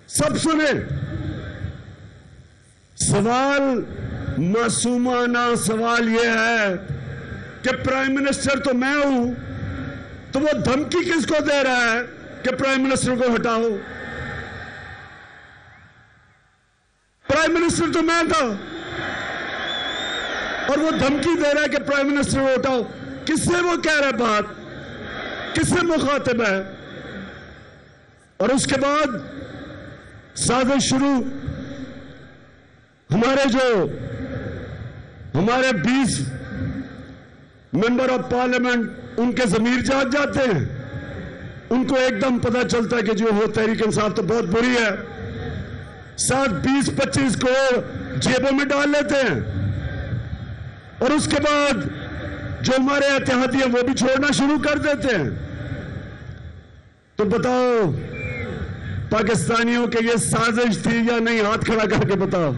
सब सुने, सवाल मासूमाना सवाल यह है कि प्राइम मिनिस्टर तो मैं हूं, तो वो धमकी किसको दे रहा है कि प्राइम मिनिस्टर को हटाओ? प्राइम मिनिस्टर तो मैं था और वो धमकी दे रहा है कि प्राइम मिनिस्टर को हटाओ। किससे वो कह रहा है बात, किससे मुखातिब है? और उसके बाद साजिश शुरू। हमारे 20 मेंबर ऑफ पार्लियामेंट, उनके जमीर जाग जाते हैं। उनको एकदम पता चलता है कि जो हो तहरीक इंसाफ तो बहुत बुरी है। साथ 20-25 करोड़ जेबों में डाल लेते हैं और उसके बाद जो हमारे एहतियाती हैं वो भी छोड़ना शुरू कर देते हैं। तो बताओ पाकिस्तानियों के ये साजिश थी या नहीं? हाथ खड़ा करके बताओ।